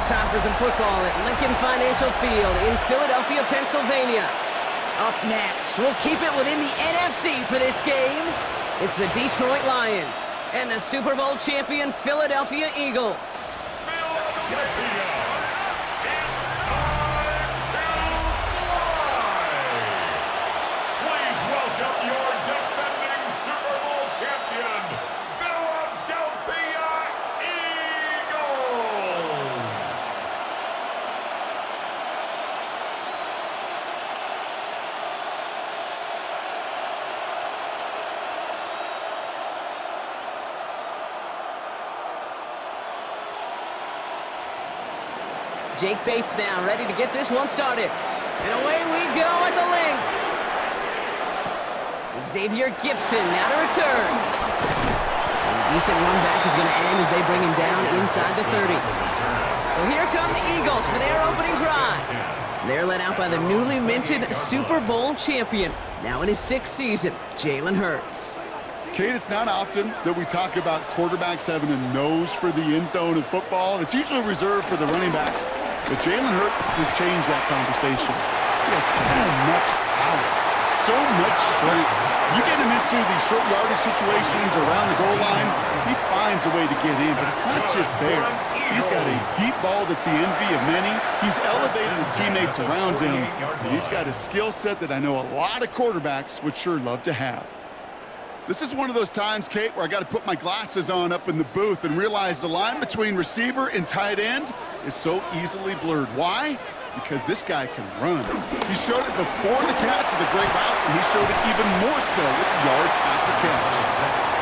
It's time for some football at Lincoln Financial Field in Philadelphia, Pennsylvania. Up next, we'll keep it within the NFC for this game. It's the Detroit Lions and the Super Bowl champion Philadelphia Eagles. Jake Bates now ready to get this one started. And away we go at the link. Xavier Gibson now to return. And a decent run back is going to end as they bring him down inside the 30. So here come the Eagles for their opening drive. They're led out by the newly minted Super Bowl champion, now in his 6th season, Jalen Hurts. Kate, it's not often that we talk about quarterbacks having a nose for the end zone in football. It's usually reserved for the running backs. But Jalen Hurts has changed that conversation. He has so much power, so much strength. You get him into these short yardage situations around the goal line, he finds a way to get in. But it's not just there. He's got a deep ball that's the envy of many. He's elevated his teammates around him. And he's got a skill set that I know a lot of quarterbacks would sure love to have. This is one of those times, Kate, where I got to put my glasses on up in the booth and realize the line between receiver and tight end is so easily blurred. Why? Because this guy can run. He showed it before the catch with a great route, and he showed it even more so with yards after catch.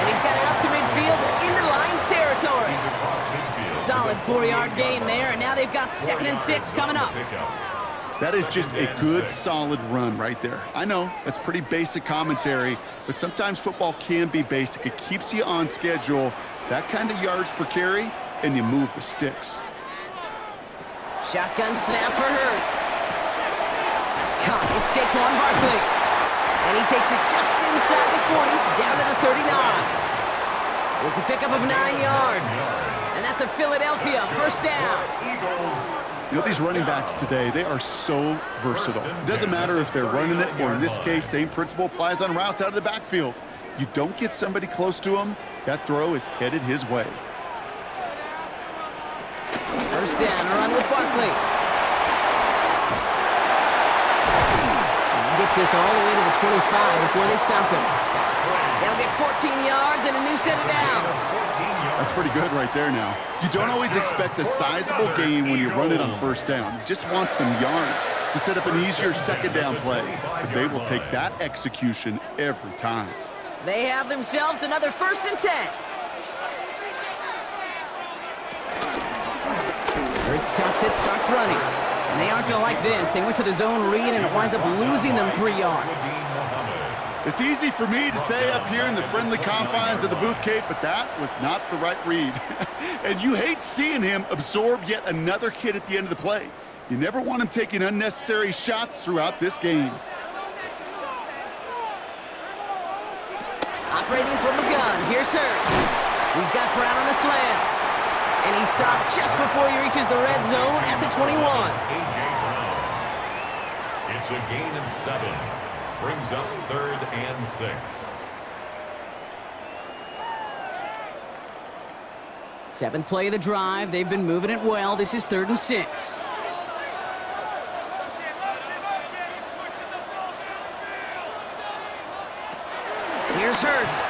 And he's got it up to midfield and into Lions territory. Solid 4-yard gain there, and now they've got 2nd and 6 coming up. That is just a good, solid run right there. I know, that's pretty basic commentary, but sometimes football can be basic. It keeps you on schedule, that kind of yards per carry, and you move the sticks. Shotgun snap for Hurts. That's caught. It's Saquon Barkley. And he takes it just inside the 40, down to the 39. It's a pickup of 9 yards. And that's a Philadelphia first down. You know, these running backs today, they are so versatile. It doesn't matter if they're running it, or in this case, same principle applies on routes out of the backfield. You don't get somebody close to him, that throw is headed his way. First down, a run with Barkley. And he gets this all the way to the 25 before they stop him. They'll get 14 yards and a new set of downs. That's pretty good right there now. You don't always expect a sizable gain when you run it on first down. You just want some yards to set up an easier second down play. But they will take that execution every time. They have themselves another 1st and 10. Hurts tucks it, starts running. And they aren't going to like this. They went to the zone read, and it winds up losing them 3 yards. It's easy for me to say up here in the friendly confines of the booth, Kate, but that was not the right read. And you hate seeing him absorb yet another hit at the end of the play. You never want him taking unnecessary shots throughout this game. Operating from the gun, here's Hurts. He's got Brown on the slant. And he stopped just before he reaches the red zone at the 21. It's a gain of 7. Brings up 3rd and 6. Seventh play of the drive. They've been moving it well. This is 3rd and 6. Here's Hurts.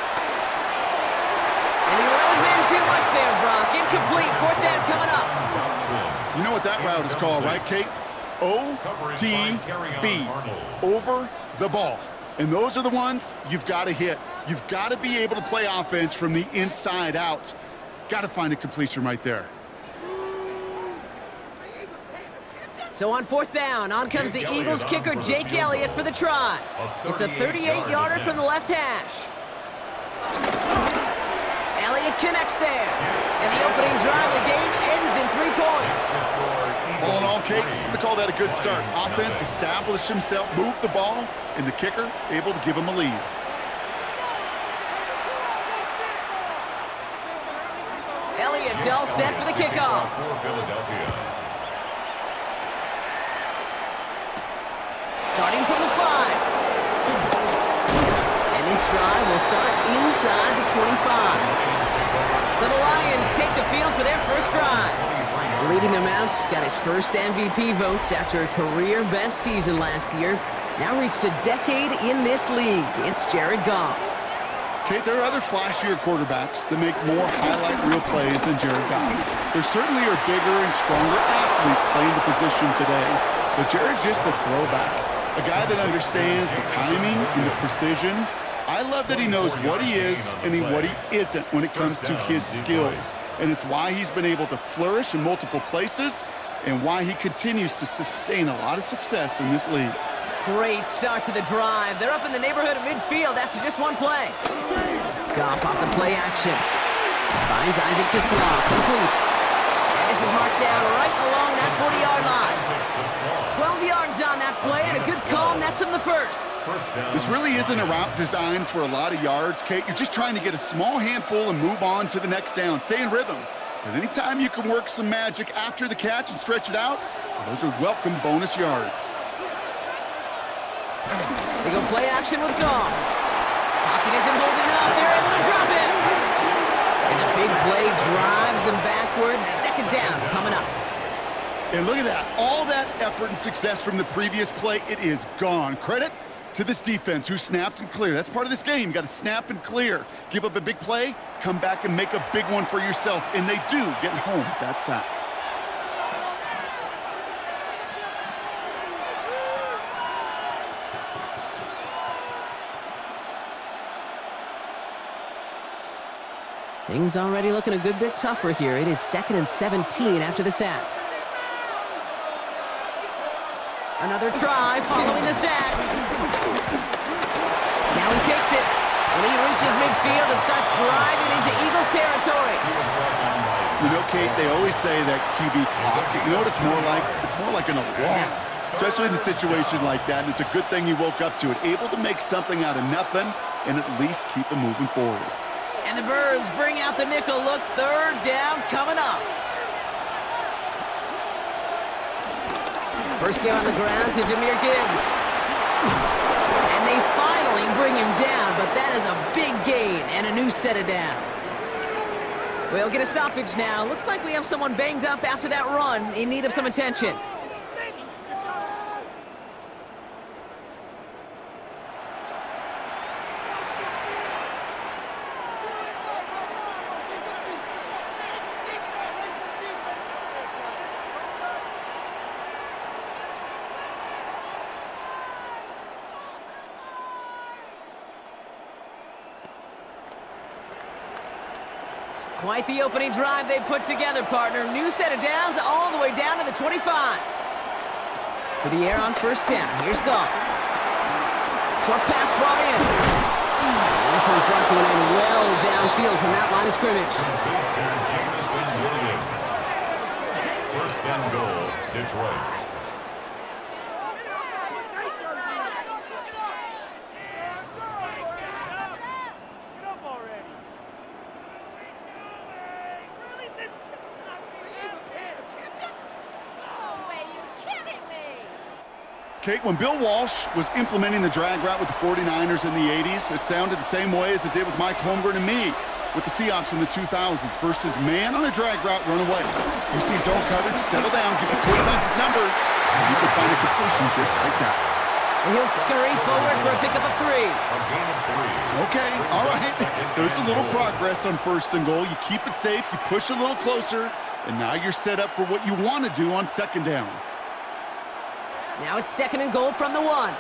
And he let his man too much there, Brock. Incomplete. 4th down coming up. You know what that route is called, right, Kate? OTB, over the ball. And those are the ones you've got to hit. You've got to be able to play offense from the inside out. Got to find a completion right there. So on 4th down, on comes the Eagles kicker, Jake Elliott, for the try. It's a 38-yarder from the left hash. Elliott connects there. And the opening drive of the game ends in 3 points. All in all, Kate, I'm going to call that a good start. Offense established himself, moved the ball, and the kicker able to give him a lead. Elliott's all set for the kickoff. For Philadelphia, starting from the 5. And this drive will start inside the 25. So the Lions take the field for their first drive. Leading them out, got his first MVP votes after a career-best season last year. Now reached a decade in this league. It's Jared Goff. Kate, there are other flashier quarterbacks that make more highlight reel plays than Jared Goff. There certainly are bigger and stronger athletes playing the position today, but Jared's just a throwback. A guy that understands the timing and the precision. I love that he knows what he is and what he isn't when it comes to his skills. And it's why he's been able to flourish in multiple places and why he continues to sustain a lot of success in this league. Great start to the drive. They're up in the neighborhood of midfield after just one play. Goff off the play action. Finds Isaac to Slaw. Complete. And this is marked down right along that 40-yard line. 12 yards on that play, and a good call nets him the first. This really isn't a route designed for a lot of yards, Kate. You're just trying to get a small handful and move on to the next down. Stay in rhythm. But anytime you can work some magic after the catch and stretch it out, those are welcome bonus yards. They go play action with Goff. Pocket isn't holding up. They're able to drop it. And the big play drives them backwards. Second down coming up. And look at that. All that effort and success from the previous play, it is gone. Credit to this defense who snapped and cleared. That's part of this game. You got to snap and clear. Give up a big play, come back and make a big one for yourself. And they do, getting home with that sack. Things already looking a good bit tougher here. It is 2nd and 17 after the sack. Another try following the sack. Now he takes it. And he reaches midfield and starts driving into Eagles territory. You know, Kate, they always say that QB clock. You know what it's more like? It's more like an alarm. Especially in a situation like that. And it's a good thing you woke up to it. Able to make something out of nothing and at least keep them moving forward. And the Birds bring out the nickel look. Third down coming up. First game on the ground to Jahmyr Gibbs. And they finally bring him down, but that is a big gain and a new set of downs. We'll get a stoppage now. Looks like we have someone banged up after that run in need of some attention. Quite the opening drive they put together, partner. New set of downs all the way down to the 25. To the air on first down. Here's Goff. Short pass brought in. And this one's brought to an end well downfield from that line of scrimmage. First and goal, Detroit. Kate, when Bill Walsh was implementing the drag route with the 49ers in the 80s, it sounded the same way as it did with Mike Holmgren and me with the Seahawks in the 2000s. Versus man on a drag route, run away. You see zone coverage, settle down, give the quarterback his numbers, and you can find a completion just like that. And he'll scurry forward for a pickup of 3. A gain of 3. Okay, all right. There's a little progress on first and goal. You keep it safe, you push a little closer, and now you're set up for what you want to do on second down. Now it's 2nd and goal from the 1.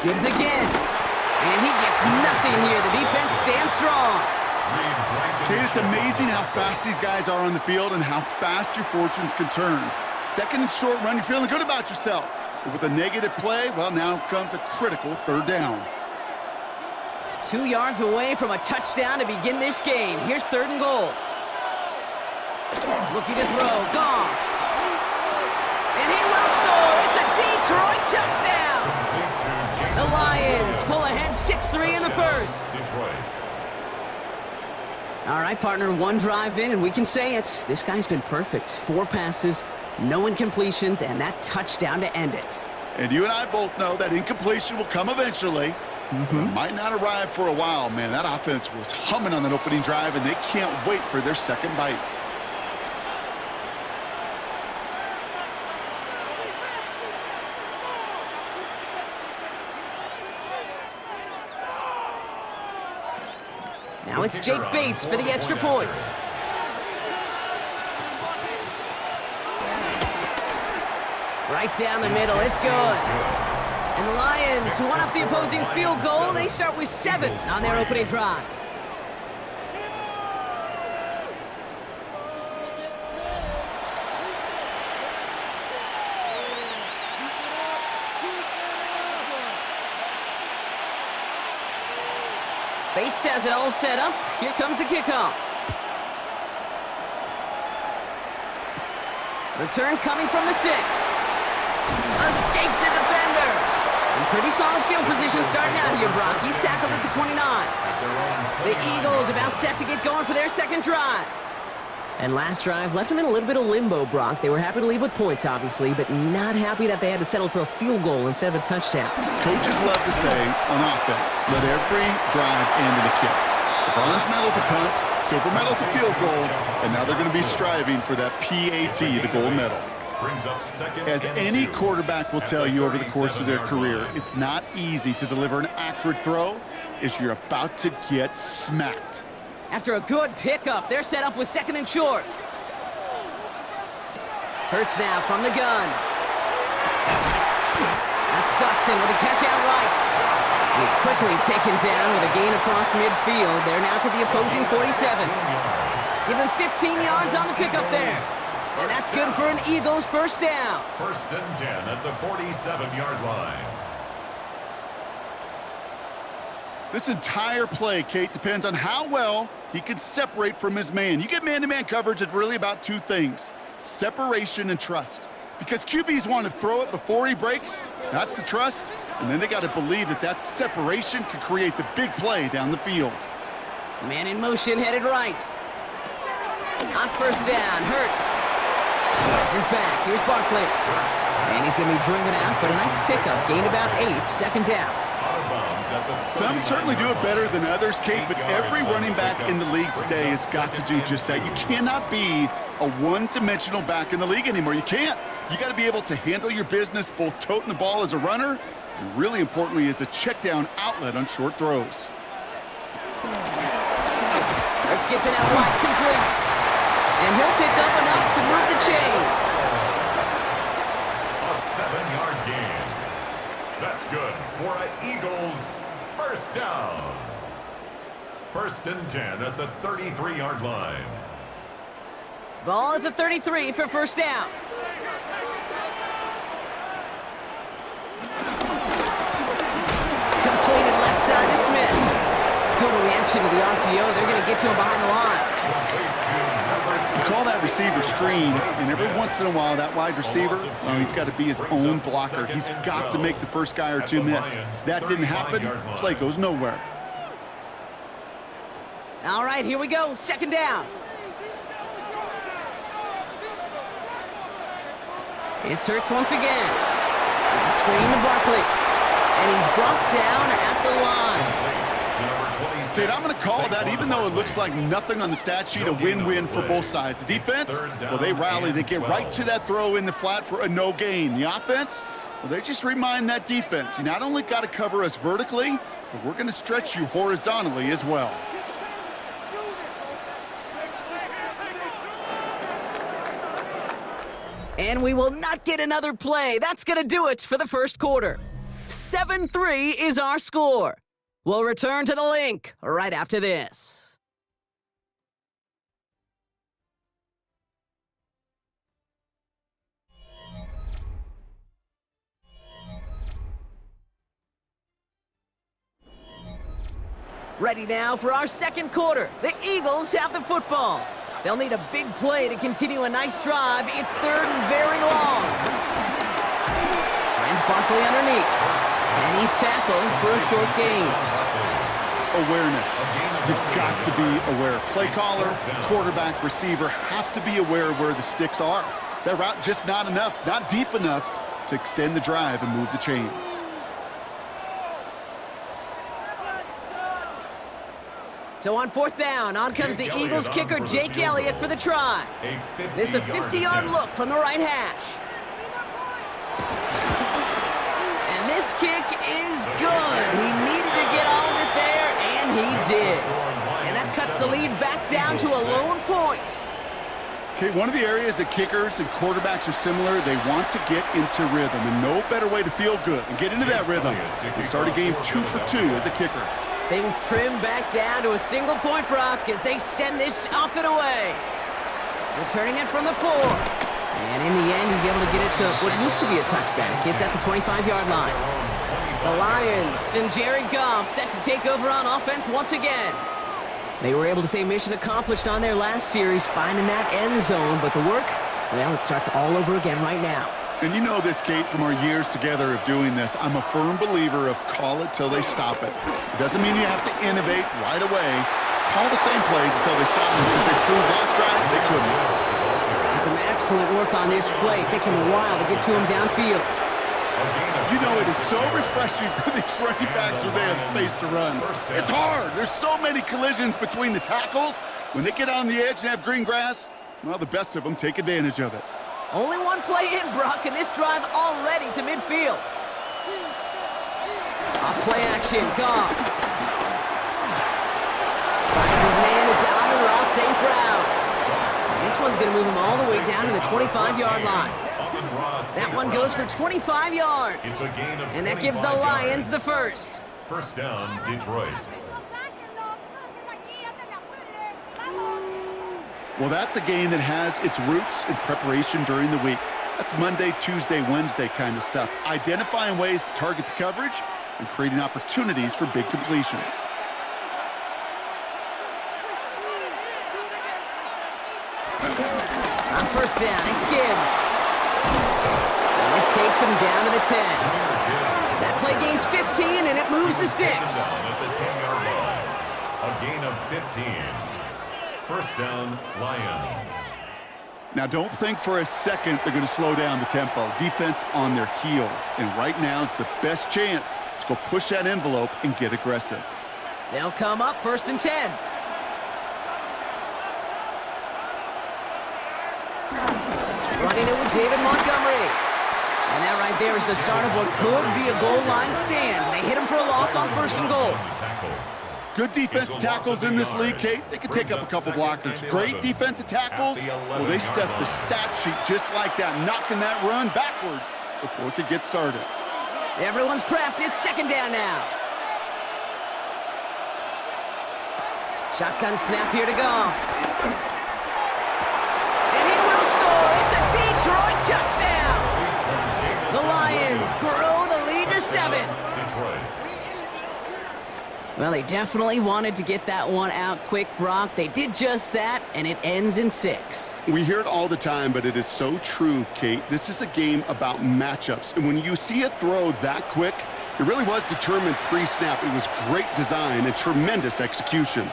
Gibbs again. And he gets nothing here. The defense stands strong. Kate, it's amazing how fast these guys are on the field and how fast your fortunes can turn. 2nd and short run, you're feeling good about yourself. But with a negative play, well, now comes a critical third down. 2 yards away from a touchdown to begin this game. Here's 3rd and goal. Looking to throw. Goff. And he will score. It's a Detroit touchdown. The Lions pull ahead 6-3 in the first. Detroit. All right, partner, one drive in, and we can say it. This guy's been perfect. 4 passes, no incompletions, and that touchdown to end it. And you and I both know that incompletion will come eventually. It might not arrive for a while, man. That offense was humming on that opening drive, and they can't wait for their second bite. Now it's Jake Bates for the extra point. Right down the middle, it's good. And the Lions, who won up the opposing field goal, they start with 7 on their opening drive. Bates has it all set up. Here comes the kickoff. Return coming from the 6. Escapes a defender. And pretty solid field position starting out here, Brock. He's tackled at the 29. The Eagles about set to get going for their second drive. And last drive left them in a little bit of limbo, Brock. They were happy to leave with points, obviously, but not happy that they had to settle for a field goal instead of a touchdown. Coaches love to say on offense, let every drive end in a kick. The bronze medal's a punt, silver medal's a field goal, and now they're going to be striving for that PAT, the gold medal. As any quarterback will tell you over the course of their career, it's not easy to deliver an accurate throw as you're about to get smacked. After a good pickup, they're set up with 2nd and short. Hurts now from the gun. That's Dotson with a catch out right. He's quickly taken down with a gain across midfield. They're now to the opposing 47. Give him 15 yards on the pickup there. And that's good for an Eagles first down. 1st and 10 at the 47-yard line. This entire play, Kate, depends on how well he can separate from his man. You get man-to-man coverage, it's really about 2 things, separation and trust. Because QBs want to throw it before he breaks, that's the trust, and then they got to believe that that separation can create the big play down the field. Man in motion, headed right. On first down, Hurts. That's his back, here's Barkley. And he's going to be driven out, but a nice pickup, gained about 8, 2nd down. Some certainly do it better than others, Kate, but every running back in the league today has got to do just that. You cannot be a one-dimensional back in the league anymore. You can't. You got to be able to handle your business, both toting the ball as a runner, and really importantly as a check-down outlet on short throws. Hurts gets it out wide, complete. And he'll pick up enough to move the chains. A 7-yard gain. That's good for an Eagles first down. 1st and 10 at the 33-yard line. Ball at the 33 for first down. Completed left side to Smith. Good reaction to the RPO. They're going to get to him behind the line. You call that receiver screen, and every once in a while, that wide receiver, he's got to be his own blocker. He's got to make the first guy or 2 miss. That didn't happen, play goes nowhere. All right, here we go, 2nd down. It's Hurts once again. It's a screen to Barkley. And he's brought down at the line. Kate, I'm going to call that, even though it looks like nothing on the stat sheet, a win-win for both sides. The defense, well, they rally. They get right to that throw in the flat for a no gain. The offense, well, they just remind that defense, you not only got to cover us vertically, but we're going to stretch you horizontally as well. And we will not get another play. That's going to do it for the first quarter. 7-3 is our score. We'll return to the link right after this. Ready now for our second quarter. The Eagles have the football. They'll need a big play to continue a nice drive. It's 3rd and very long. Finds Barkley underneath. And he's tackled for a short gain. awareness. You've got to be aware. Play caller, quarterback, receiver have to be aware of where the sticks are. That route just not enough, not deep enough to extend the drive and move the chains. So on fourth down, on comes the Eagles kicker, Jake Elliott, for the try. This is a 50-yard look from the right hash. And this kick is good. He needed to get all of it there, and he did. And that cuts the lead back down to a lone point. Okay, one of the areas that kickers and quarterbacks are similar, they want to get into rhythm, and no better way to feel good and get into that rhythm and start a game 2 for 2 as a kicker. Things trim back down to a single point, Brock, as they send this off and away. Returning it from the 4. And in the end, he's able to get it to what used to be a touchback. It's at the 25-yard line. The Lions and Jared Goff set to take over on offense once again. They were able to say mission accomplished on their last series, finding that end zone. But the work, well, it starts all over again right now. And you know this, Kate, from our years together of doing this. I'm a firm believer of call it till they stop it. It doesn't mean you have to innovate right away. Call the same plays until they stop them, because they proved last drive they couldn't. And some excellent work on this play. It takes him a while to get to him downfield. You know, it is so refreshing for these running backs when they have space to run. It's hard. There's so many collisions between the tackles. When they get on the edge and have green grass, well, the best of them take advantage of it. Only one play in, Brock, and this drive already to midfield. Off play action, Goff. Finds his man, it's Amon-Ra St. Brown. And this one's going to move him all the way down to the 25-yard line. That one goes for 25 yards. And that gives the Lions the first. First down, Detroit. Well, that's a game that has its roots in preparation during the week. That's Monday, Tuesday, Wednesday kind of stuff. Identifying ways to target the coverage and creating opportunities for big completions. On first down, it's Gibbs. And this takes him down to the 10. That play gains 15, and it moves the sticks. At the 10-yard line. A gain of 15. First down, Lions. Now, don't think for a second they're going to slow down the tempo. Defense on their heels. And right now is the best chance to go push that envelope and get aggressive. They'll come up first and 10. Running it with David Montgomery. And that right there is the start of what could be a goal line stand. They hit him for a loss on first and goal. Good defensive tackles in this league, Kate. They can take up a couple blockers. Great defensive tackles. Well, they stuff the stat sheet just like that, knocking that run backwards before it could get started. Everyone's prepped. It's second down now. Shotgun snap here to go. And he will score. It's a Detroit touchdown. The Lions grow the lead to 7. Well, they definitely wanted to get that one out quick, Brock. They did just that, and it ends in 6. We hear it all the time, but it is so true, Kate. This is a game about matchups. And when you see a throw that quick, it really was determined pre-snap. It was great design and tremendous execution.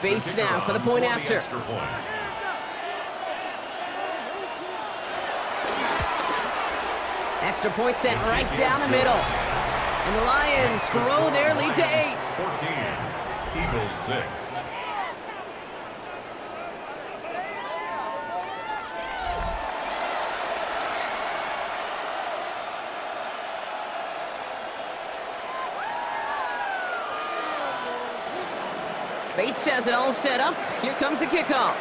Bates now for the point after. Extra point sent right down the middle. And the Lions grow their lead to 8. 14, Eagles 6. Bates has it all set up. Here comes the kickoff.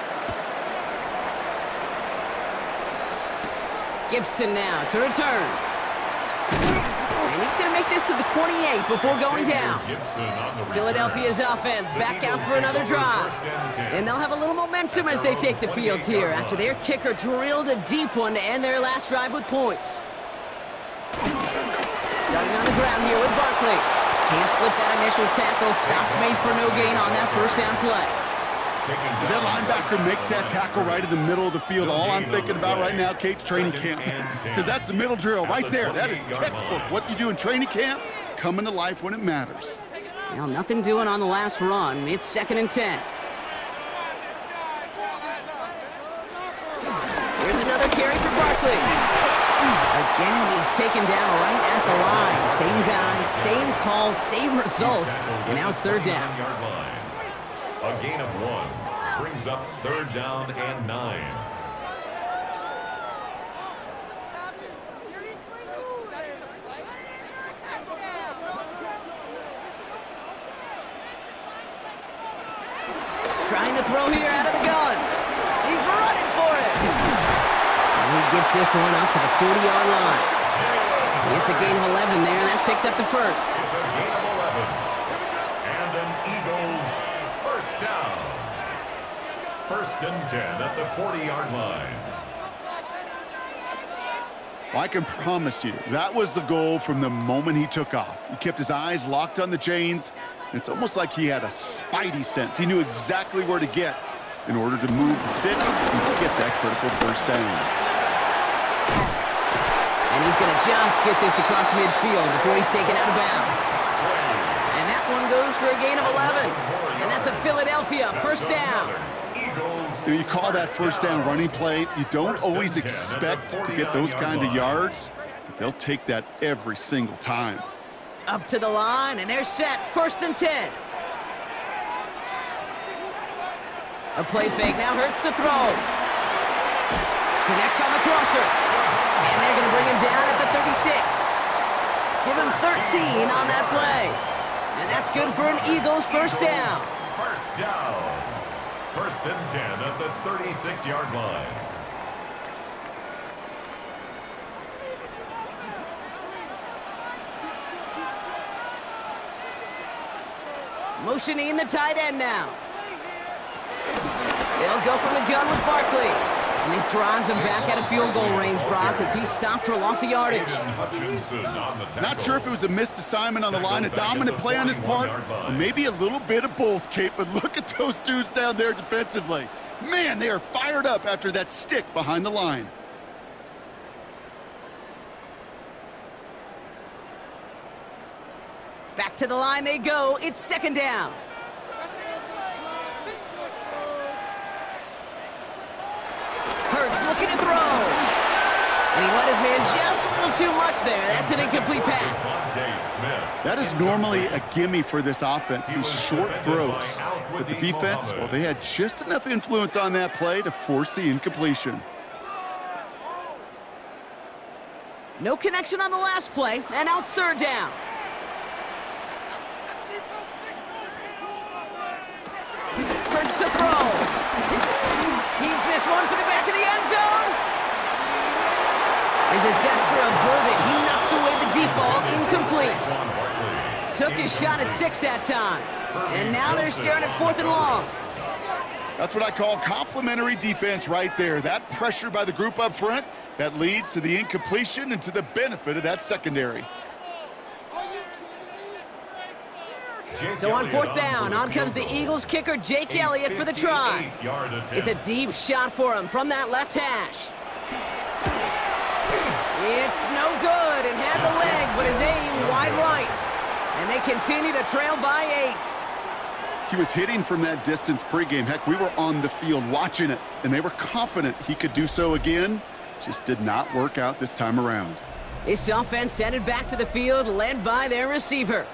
Gibson now to return. And he's going to make this to the 28 before going down. Philadelphia's offense back out for another drive. And they'll have a little momentum as they take the field here after their kicker drilled a deep one to end their last drive with points. Starting on the ground here with Barkley. Can't slip that initial tackle. Stops made for no gain on that first down play. As that linebacker makes that tackle right in the middle of the field, all I'm thinking about right now, Kate's training camp. Because that's the middle drill right there. That is textbook. What you do in training camp, coming to life when it matters. Well, nothing doing on the last run. It's 2nd and 10. Here's another carry for Barkley. Again, he's taken down right at the line. Same guy, same call, same result. And now it's 3rd down. A gain of 1 brings up 3rd down and 9. Trying to throw here out of the gun. He's running for it. And he gets this one up to the 40-yard line. It's a gain of 11 there, and that picks up the 1st. It's a gain of 11. And an Eagles 1st down. 1st and 10 at the 40-yard line. Well, I can promise you, that was the goal from the moment he took off. He kept his eyes locked on the chains. It's almost like he had a spidey sense. He knew exactly where to get in order to move the sticks and get that critical 1st down. And he's going to just get this across midfield before he's taken out of bounds. And that one goes for a gain of 11. And that's a Philadelphia 1st down. You call that 1st down running play. You don't always expect to get those kind of yards, but they'll take that every single time. Up to the line, and they're set. 1st and 10. A play fake now hurts to throw. Connects on the crosser. And they're going to bring him down at the 36. Give him 13 on that play. And that's good for an Eagles 1st down. 1st down. 1st and 10 at the 36-yard line. Motioning the tight end now. They'll go from the gun with Barkley. And this drives him back out of field goal range, Brock, as he's stopped for loss of yardage. Not sure if it was a missed assignment on the line, a dominant play on his part, or maybe a little bit of both, Kate, but look at those dudes down there defensively. Man, they are fired up after that stick behind the line. Back to the line they go. It's 2nd down. Hurts looking to throw. And he let his man just a little too much there. That's an incomplete pass. That is normally a gimme for this offense, these short throws. But the defense, well, they had just enough influence on that play to force the incompletion. No connection on the last play, and now it's 3rd down. Hurts to throw. Heaves this one for the back of the end zone. And disaster averted. He knocks away the deep ball, incomplete. Took his shot at 6 that time. And now they're staring at 4th and long. That's what I call complimentary defense right there. That pressure by the group up front, that leads to the incompletion and to the benefit of that secondary. So on 4th down, on comes the Eagles kicker, Jake Elliott, for the try. It's a deep shot for him from that left hash. It's no good. It had the leg, but his aim wide right. And they continue to trail by 8. He was hitting from that distance pregame. Heck, we were on the field watching it, and they were confident he could do so again. Just did not work out this time around. This offense headed back to the field, led by their receiver.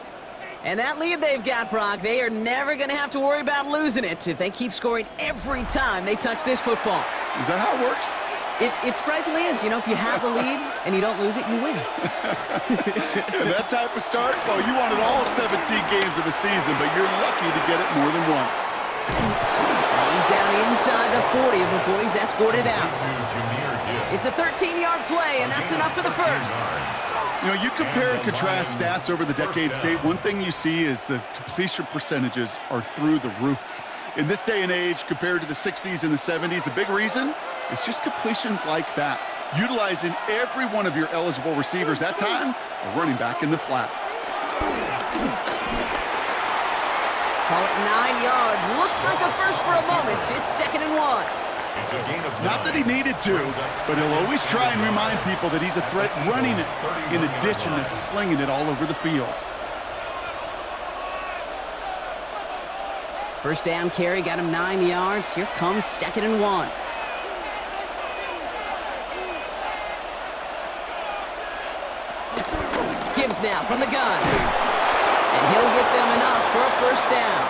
And that lead they've got, Brock, they are never going to have to worry about losing it if they keep scoring every time they touch this football. Is that how it works? It surprisingly is. You know, if you have the lead and you don't lose it, you win. And that type of start, well, you wanted all 17 games of a season, but you're lucky to get it more than once. He's down inside the 40 before he's escorted out. It's a 13-yard play, and that's enough for the 1st. You know, you compare and contrast stats over the decades, Kate. One thing you see is the completion percentages are through the roof. In this day and age, compared to the 60s and the 70s, a big reason is just completions like that. Utilizing every one of your eligible receivers. That time, a running back in the flat. Call it 9 yards. Looks like a first for a moment. It's 2nd and 1. It's a gain of 9. Not that he needed to, but he'll always try and remind people that he's a threat running it in addition to slinging it all over the field. First down carry got him 9 yards. Here comes 2nd and 1. Gibbs now from the gun. And he'll get them enough for a first down.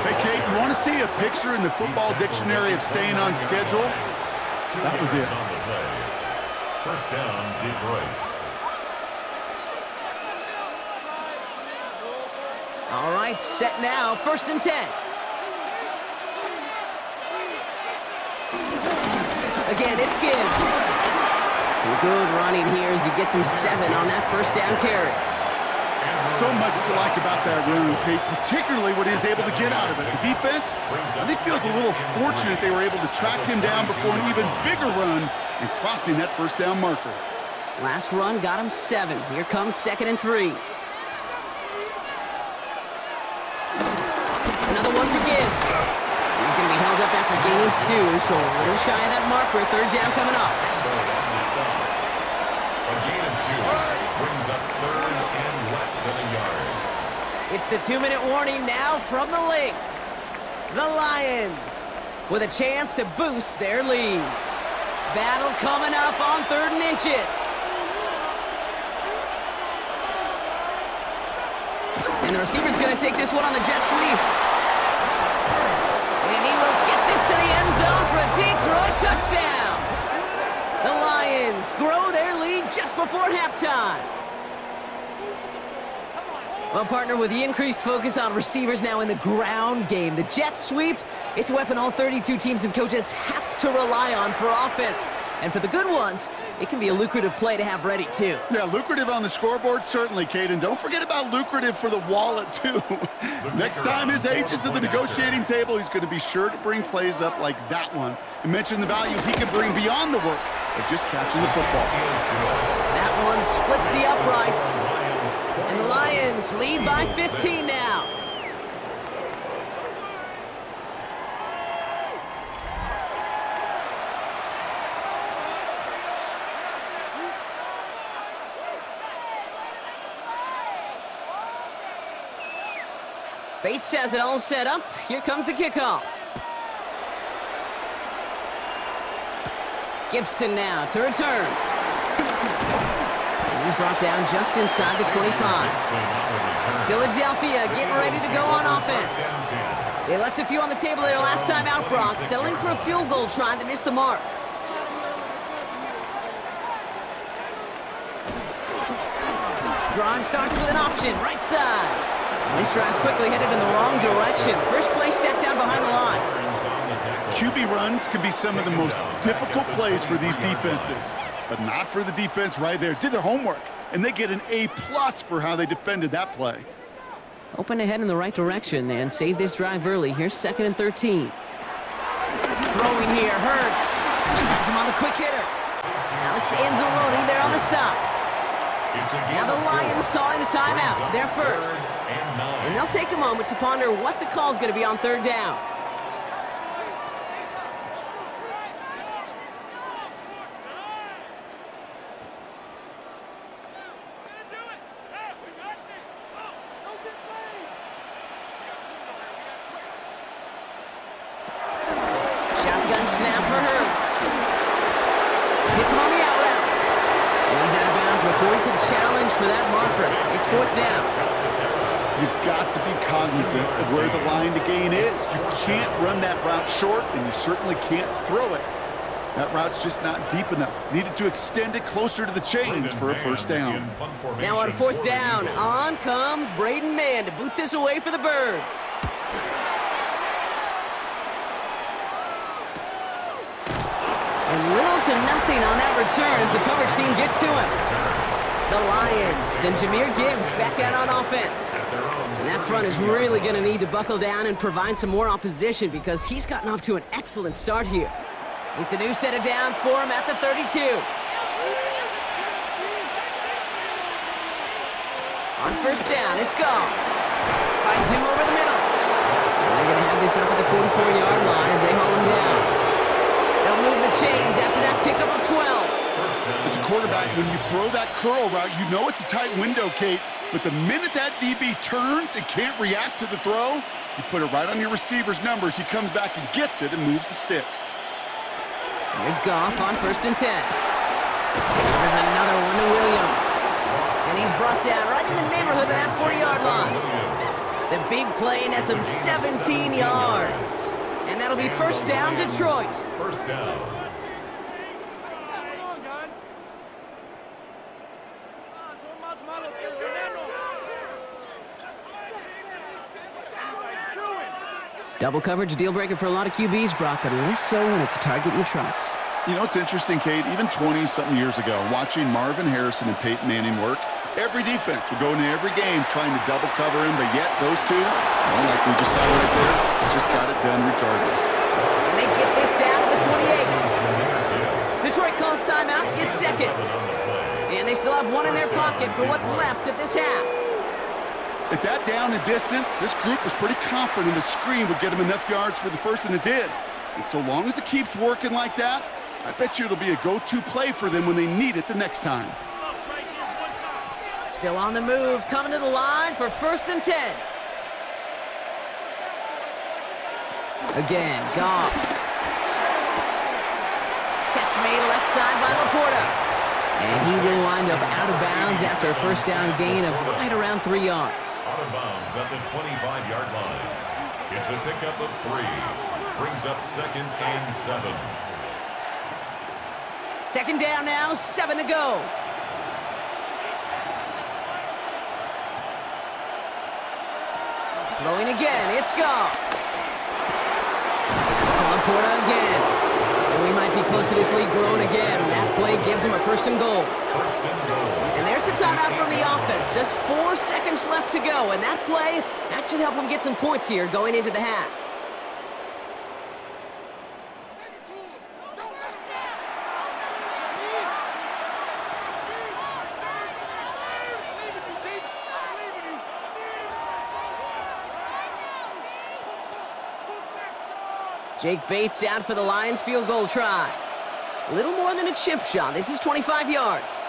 Hey, Kate, you want to see a picture in the football dictionary of staying on schedule? That was it. First down, Detroit. All right, set now. 1st and 10. Again, it's Gibbs. Some good running here as he gets him 7 on that first down carry. So much to like about that run, Kate, particularly what he was able to get out of it. The defense, I think, feels a little fortunate they were able to track him down before an even bigger run and crossing that first down marker. Last run got him 7. Here comes 2nd and 3. Another one for Gibbs. He's going to be held up after gaining 2, so a little shy of that marker. 3rd down coming up. A gain of 2 brings up 3rd and less than a yard. It's the 2-minute warning now from the link. The Lions with a chance to boost their lead. Battle coming up on 3rd and inches. And the receiver's going to take this one on the jet sweep. And he will get this to the end zone for a Detroit touchdown. The Lions grow their lead just before halftime. Well, partner, with the increased focus on receivers now in the ground game, the jet sweep, it's a weapon all 32 teams and coaches have to rely on for offense. And for the good ones, it can be a lucrative play to have ready, too. Yeah, lucrative on the scoreboard, certainly, Kate. And don't forget about lucrative for the wallet, too. Next time his agent's at the negotiating table, he's going to be sure to bring plays up like that one and mention the value he can bring beyond the work of just catching the football. That one splits the uprights. And the Lions lead by 15 now. Bates has it all set up. Here comes the kickoff. Gibson now to return. And he's brought down just inside the 25. Philadelphia getting ready to go on offense. They left a few on the table there last time out, Brock, settling for a field goal try that missed the mark. Drive starts with an option, right side. This drive's quickly headed in the wrong direction. First play set down behind the line. QB runs can be some of the most difficult plays for these defenses, but not for the defense right there. Did their homework, and they get an A+ for how they defended that play. Open ahead in the right direction and save this drive early. Here's 2nd and 13. Throwing here, Hurts. Has him on the quick hitter. Alex Anzalone there on the stop. Now the Lions calling a timeout. They're first. And they'll take a moment to ponder what the call's going to be on 3rd down. Shotgun snap for Hurts. Hits him on the out route. And he's out of bounds before he can challenge for that marker. It's 4th down. You've got to be cognizant of where the line to gain is. You can't run that route short, and you certainly can't throw it. That route's just not deep enough. Needed to extend it closer to the chains for a first down. Now on 4th down, on comes Braden Mann to boot this away for the Birds. And little to nothing on that return as the coverage team gets to him. The Lions and Jahmyr Gibbs back out on offense. And that front is really going to need to buckle down and provide some more opposition because he's gotten off to an excellent start here. It's a new set of downs for him at the 32. On 1st down, it's gone. Finds him over the middle. have this up at the 44-yard line as they haul him down. They'll move the chains after that pickup of 12. As a quarterback, when you throw that curl route, you know it's a tight window, Kate. But the minute that DB turns and can't react to the throw, you put it right on your receiver's numbers. He comes back and gets it and moves the sticks. Here's Goff on 1st and 10. There's another one to Williams. And he's brought down right in the neighborhood of that 40-yard line. The big play nets him 17 yards. And that'll be 1st down, Detroit. 1st down. Double coverage, deal breaker for a lot of QBs, Brock, but less so when it's a target you trust. You know, it's interesting, Kate, even 20-something years ago, watching Marvin Harrison and Peyton Manning work, every defense would go into every game trying to double cover him, but yet those two, well, like we just saw right there, just got it done regardless. And they get this down to the 28. Detroit calls timeout, it's 2nd. And they still have one in their pocket for what's left of this half. At that down and distance, this group was pretty confident the screen would get them enough yards for the first, and it did. And so long as it keeps working like that, I bet you it'll be a go-to play for them when they need it the next time. Still on the move, coming to the line for 1st and 10. Again, Goff. Catch made left side by Laporta. And he will wind up out of bounds after a 1st down gain of right around 3 yards. Out of bounds at the 25-yard line. It's a pickup of 3. Brings up 2nd and 7. 2nd down now, 7 to go. Throwing again, it's Goff. That's Laporta again. And we might be close to this lead growing again. That play gives him a 1st and goal. 1st and goal. And there's the timeout from the offense. Just 4 seconds left to go. And that play, that should help him get some points here going into the half. Jake Bates out for the Lions field goal try. A little more than a chip shot. This is 25 yards.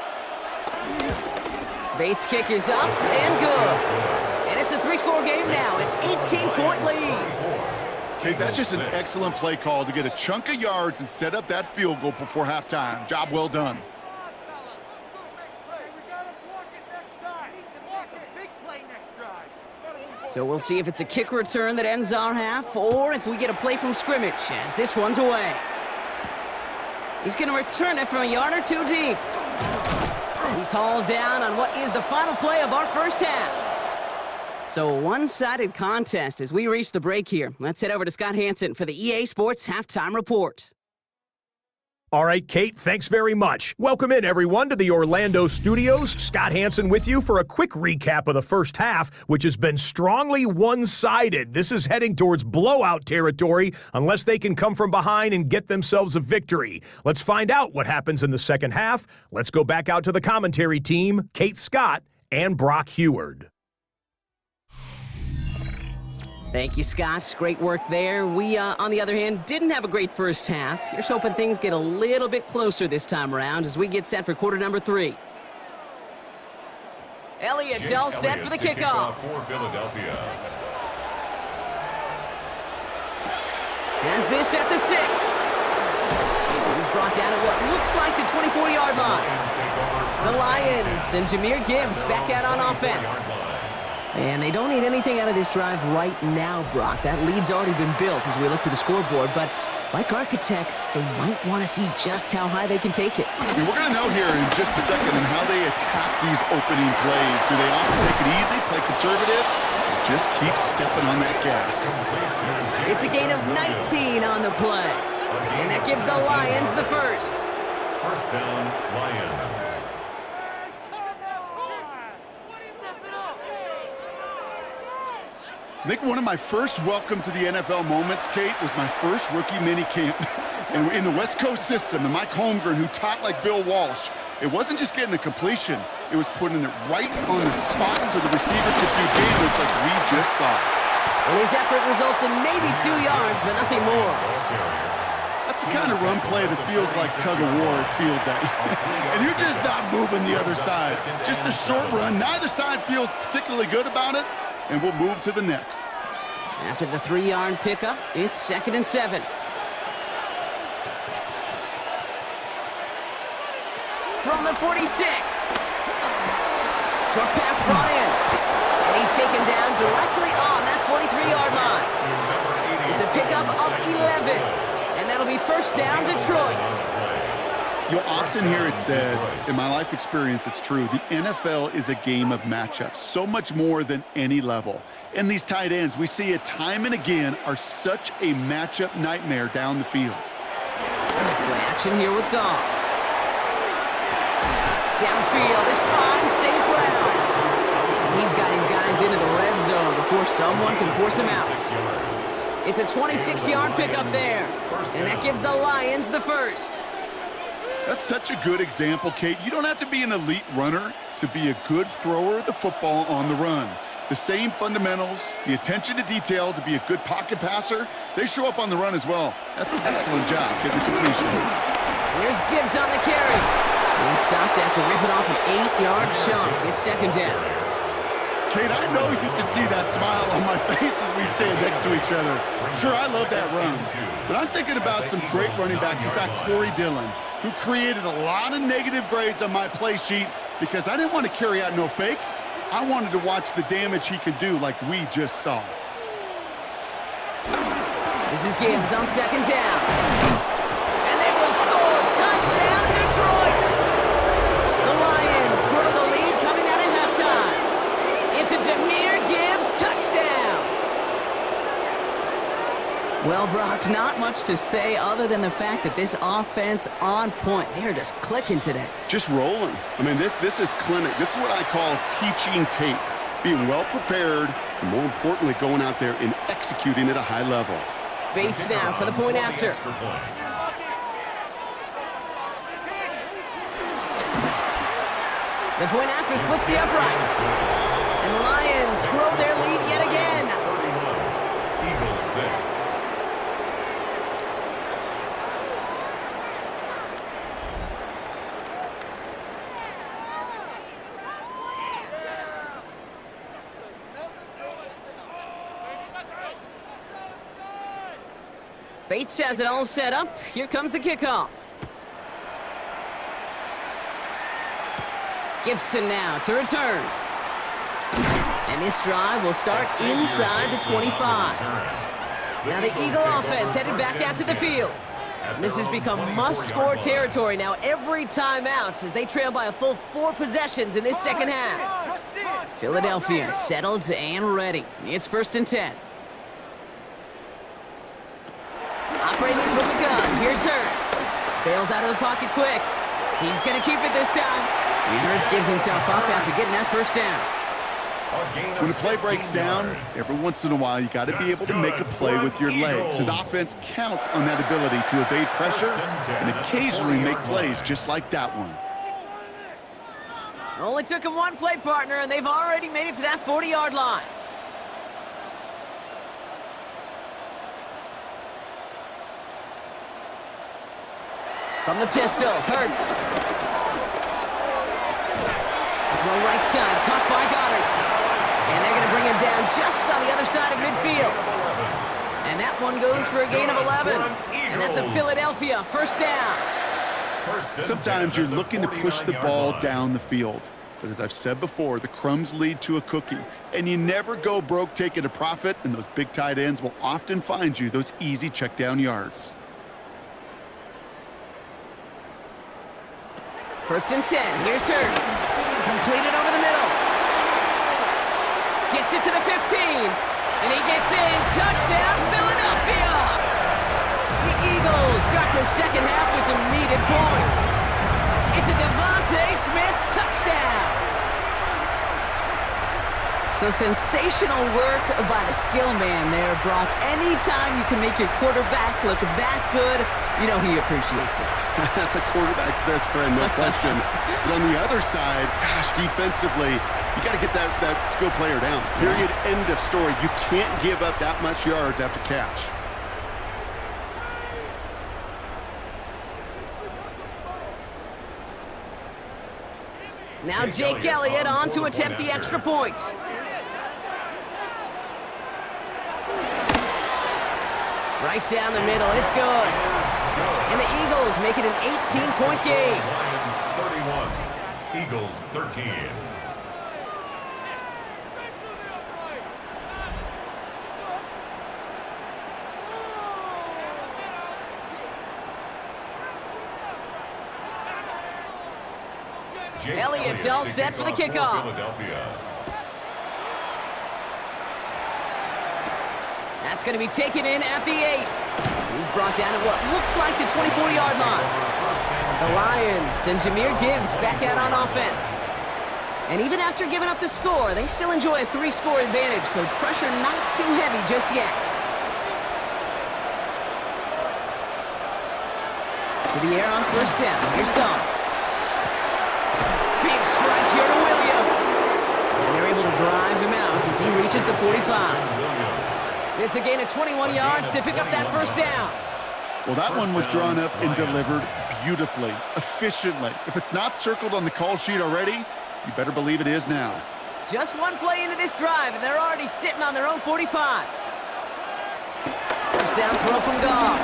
Bates' kick is up and good. And it's a 3-score game now. An 18-point lead. Kate, that's just an excellent play call to get a chunk of yards and set up that field goal before halftime. Job well done. So we'll see if it's a kick return that ends our half or if we get a play from scrimmage as this one's away. He's going to return it from a yard or 2 deep. He's hauled down on what is the final play of our 1st half. So a one-sided contest as we reach the break here. Let's head over to Scott Hansen for the EA Sports Halftime Report. All right, Kate, thanks very much. Welcome in, everyone, to the Orlando studios. Scott Hansen with you for a quick recap of the 1st half, which has been strongly one-sided. This is heading towards blowout territory unless they can come from behind and get themselves a victory. Let's find out what happens in the 2nd half. Let's go back out to the commentary team, Kate Scott and Brock Heward. Thank you, Scott. Great work there. We, on the other hand, didn't have a great 1st half. Here's hoping things get a little bit closer this time around as we get set for quarter number 3. Elliott's all set for the kickoff. For Philadelphia. Has this at the 6. He's brought down at what looks like the 24-yard line. The Lions and Jahmyr Gibbs back out on offense. And they don't need anything out of this drive right now, Brock. That lead's already been built as we look to the scoreboard. But like architects, they might want to see just how high they can take it. I mean, we're going to know here in just a second on how they attack these opening plays. Do they opt to take it easy, play conservative, or just keep stepping on that gas? It's a gain of 19 on the play. And that gives the Lions the 1st. 1st down, Lions. I think one of my first welcome to the NFL moments, Kate, was my first rookie mini camp in the West Coast system. And Mike Holmgren, who taught like Bill Walsh, it wasn't just getting a completion. It was putting it right on the spot so the receiver could do damage like we just saw. And his effort results in maybe 2 yards, but nothing more. That's the kind of run play that feels like tug-of-war at field day. And you're just not moving the other side. Just a short run. Neither side feels particularly good about it, and we'll move to the next. After the 3-yard pickup, it's 2nd and 7. From the 46. Short pass brought in. And he's taken down directly on that 43-yard line. It's a pickup of 11. And that'll be first down, Detroit. You'll often hear it said, in my life experience, it's true, the NFL is a game of matchups, so much more than any level. And these tight ends, we see it time and again, are such a matchup nightmare down the field. Play action here with Goff. Downfield is fine, St. Brown. He's got his guys into the red zone before someone can force him out. It's a 26-yard pickup there, and that gives the Lions the first. That's such a good example, Kate. You don't have to be an elite runner to be a good thrower of the football on the run. The same fundamentals, the attention to detail to be a good pocket passer, they show up on the run as well. That's an excellent job getting the completion. Here's Gibbs on the carry. He stopped after ripping off an 8-yard chunk. It's 2nd down. Kate, I know you can see that smile on my face as we stand next to each other. Sure, I love that run. But I'm thinking about some great running backs. In fact, Corey Dillon, who created a lot of negative grades on my play sheet because I didn't want to carry out no fake. I wanted to watch the damage he could do like we just saw. This is Gibbs on 2nd down. And they will score. Touchdown, Detroit! The Lions grow the lead coming out of halftime. It's a Jahmyr Gibbs touchdown. Well, Brock, not much to say other than the fact that this offense on point. They're just clicking today. Just rolling. I mean, this is clinic. This is what I call teaching tape. Being well prepared, and more importantly, going out there and executing at a high level. Bates now for the point after. The point after splits the uprights. And the Lions grow their lead yet again. 31, Eagles 6. Bates has it all set up. Here comes the kickoff. Gibson now to return. And this drive will start inside the 25. Now the Eagle offense headed back out to the field. And this has become must-score territory now every time out as they trail by a full 4 possessions in this second half. Philadelphia settled and ready. It's 1st and 10. Operating from the gun, here's Hurts. Bails out of the pocket quick. He's going to keep it this time. And Hurts gives himself up after getting that first down. When a play breaks down, every once in a while, you got to be able to make a play with your legs. His offense counts on that ability to evade pressure and occasionally make plays just like that one. Only took him one play, partner, and they've already made it to that 40-yard line. From the pistol, Hurts. Throw right side, caught by Goddard. And they're going to bring him down just on the other side of midfield. And that one goes for a gain of 11. And that's a Philadelphia first down. Sometimes you're looking to push the ball down the field. But as I've said before, the crumbs lead to a cookie. And you never go broke taking a profit, and those big tight ends will often find you those easy check down yards. 1st and 10, here's Hurts. Completed over the middle. Gets it to the 15. And he gets in. Touchdown, Philadelphia! The Eagles start the second half with some needed points. It's a Devontae Smith touchdown. So sensational work by the skill man there, Brock. Anytime you can make your quarterback look that good, you know he appreciates it. That's a quarterback's best friend, no question. But on the other side, gosh, defensively, you got to get that skill player down. Period, end of story. You can't give up that much yards after catch. Now Jake Elliott on to attempt the extra point. Right down the middle, it's good. And the Eagles make it an 18-point game. Lions 31, Eagles 13. Elliott's all set for the kickoff. That's going to be taken in at the 8. He's brought down at what looks like the 24-yard line. The Lions and Jahmyr Gibbs back out on offense. And even after giving up the score, they still enjoy a 3-score advantage, so pressure not too heavy just yet. To the air on first down. Here's Goff. Big strike here to Williams. And they're able to drive him out as he reaches the 45. It's a gain of 21 yards to pick up that first down. Well, that one was drawn up and delivered beautifully, efficiently. If it's not circled on the call sheet already, you better believe it is now. Just one play into this drive, and they're already sitting on their own 45. First down throw from Goff.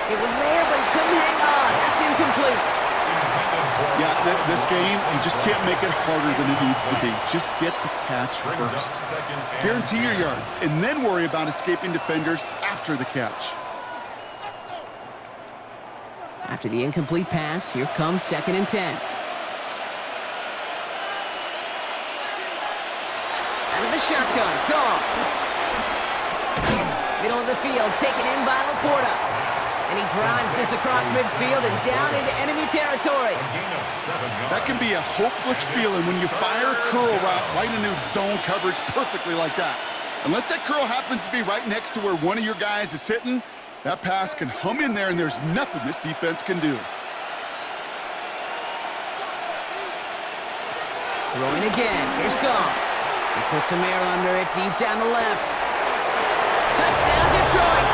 It was there, but he couldn't hang on. That's incomplete. Yeah, this game, you just can't make it harder than it needs to be. Just get the catch first. Guarantee your yards, and then worry about escaping defenders after the catch. After the incomplete pass, here comes 2nd and 10. Out of the shotgun, Goff. Middle of the field, taken in by Laporta. And he drives this across midfield and down into enemy territory. That can be a hopeless feeling when you fire a curl route right into zone coverage perfectly like that. Unless that curl happens to be right next to where one of your guys is sitting, that pass can hum in there and there's nothing this defense can do. Throwing again. Here's Goff. He puts some air under it deep down the left. Touchdown, Detroit.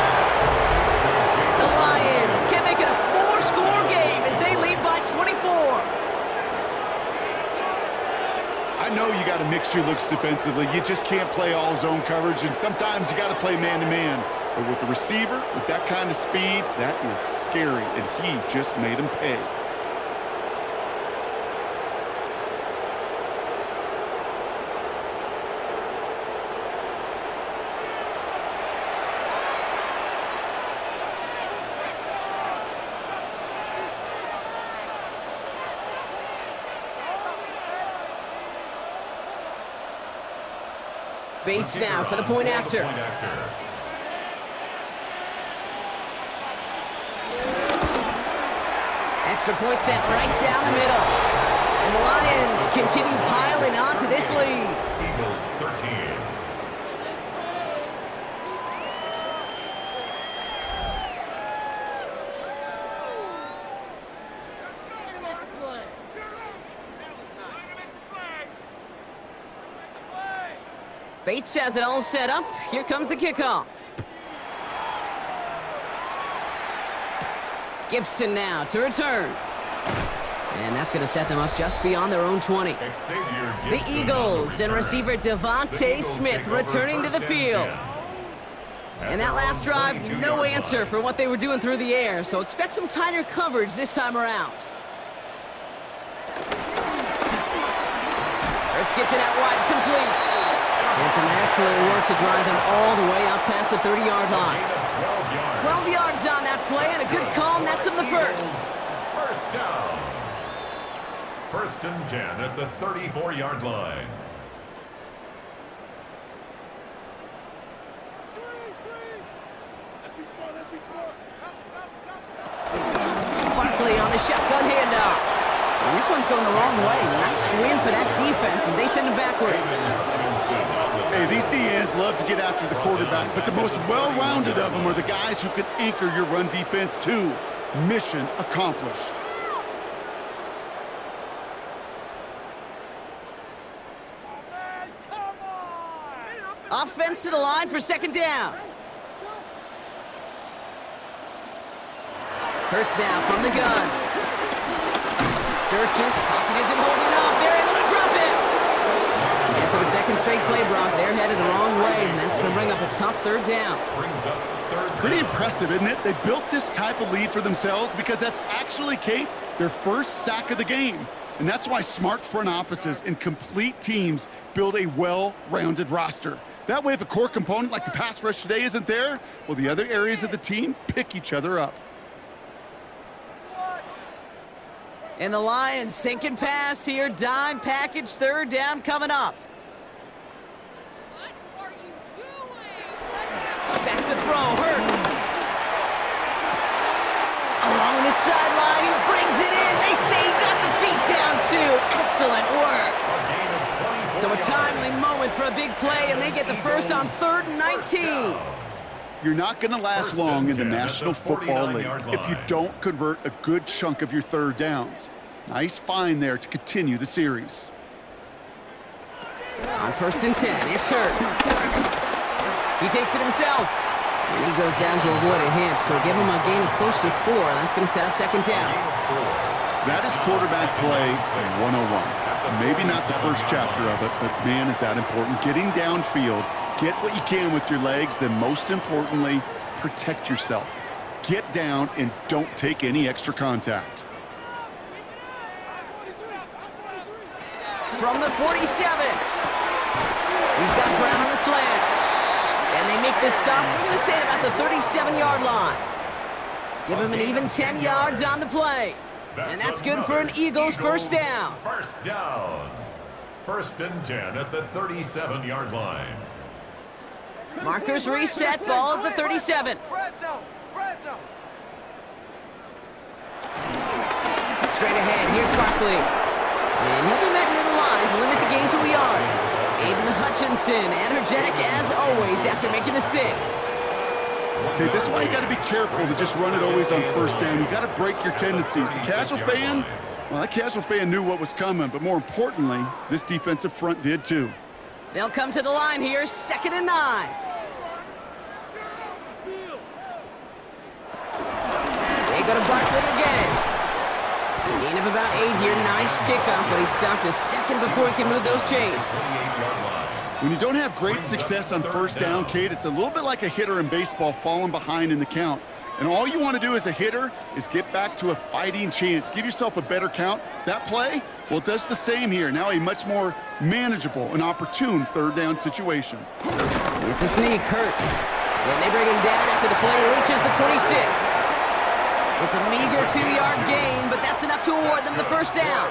The Lions can make it a 4-score game as they lead by 24. I know you got to mix your looks defensively. You just can't play all zone coverage, and sometimes you got to play man-to-man. But with the receiver, with that kind of speed, that is scary, and he just made him pay. Bates now for the point after. Extra point sent right down the middle. And the Lions continue piling onto this lead. Eagles 13. Bates has it all set up. Here comes the kickoff. Gibson now to return. And that's going to set them up just beyond their own 20. The Eagles and receiver Devontae Smith returning to the field. And that last drive, no answer for what they were doing through the air, so expect some tighter coverage this time around. Hurts gets it out wide, complete. And some excellent work to drive them all the way up past the 30-yard line. 12 yards on that play, and a good call nets them the first. First down. 1st and 10 at the 34-yard line. Barkley on the shotgun handoff. And this one's going the wrong wrong way. Nice win for that defense as they send him backwards. Hey, these DNs love to get after the quarterback, but the most well-rounded of them are the guys who can anchor your run defense too. Mission accomplished. Offense to the line for second down. Hurts now from the gun. Searches. Pocket isn't holding up. They're able to drop it. And for the second straight play, Brock, they're headed the wrong way, and that's going to bring up a tough third down. It's pretty impressive, isn't it? They built this type of lead for themselves because that's actually, Kate, their first sack of the game. And that's why smart front offices and complete teams build a well-rounded roster. That way, if a core component like the pass rush today isn't there, well, the other areas of the team pick each other up. And the Lions thinking pass here. Dime package, third down coming up. What are you doing? Back to throw, Hurts. Along the sideline, he brings it in. They say he got the feet down too. Excellent work. So a timely moment for a big play, and they get the first on 3rd and 19. You're not going to last long in the National Football League if you don't convert a good chunk of your third downs. Nice find there to continue the series. On 1st and 10, it's Hurts. He takes it himself, and he goes down to avoid a hit, so give him a gain of close to 4. That's going to set up second down. That is quarterback play 101. Maybe not the first chapter of it, but man, is that important. Getting downfield, get what you can with your legs, then most importantly, protect yourself. Get down and don't take any extra contact. From the 47. He's got Brown on the slant. And they make this stop, we're going to say at about the 37-yard line. Give him an even 10 yards on the play. And that's good for an Eagles first down. First down. 1st and 10 at the 37-yard line. Markers reset, ball at the 37. Straight ahead, here's Barkley. And he'll be met near the line to limit the gain to a yard. Aiden Hutchinson, energetic as always after making the stick. Okay, this is why you got to be careful to just run it always on 1st down. You got to break your tendencies. The casual fan, well, that casual fan knew what was coming, but more importantly, this defensive front did too. They'll come to the line here, 2nd and 9. They go to Barkley again. Gain of about 8 here, nice pickup, but he stopped a second before he can move those chains. When you don't have great success on 1st down, Kate, it's a little bit like a hitter in baseball falling behind in the count. And all you want to do as a hitter is get back to a fighting chance. Give yourself a better count. That play, well, it does the same here. Now a much more manageable and opportune 3rd down situation. It's a sneak, Hurts. And they bring him down after the player reaches the 26. It's a meager 2-yard gain, but that's enough to award them the first down.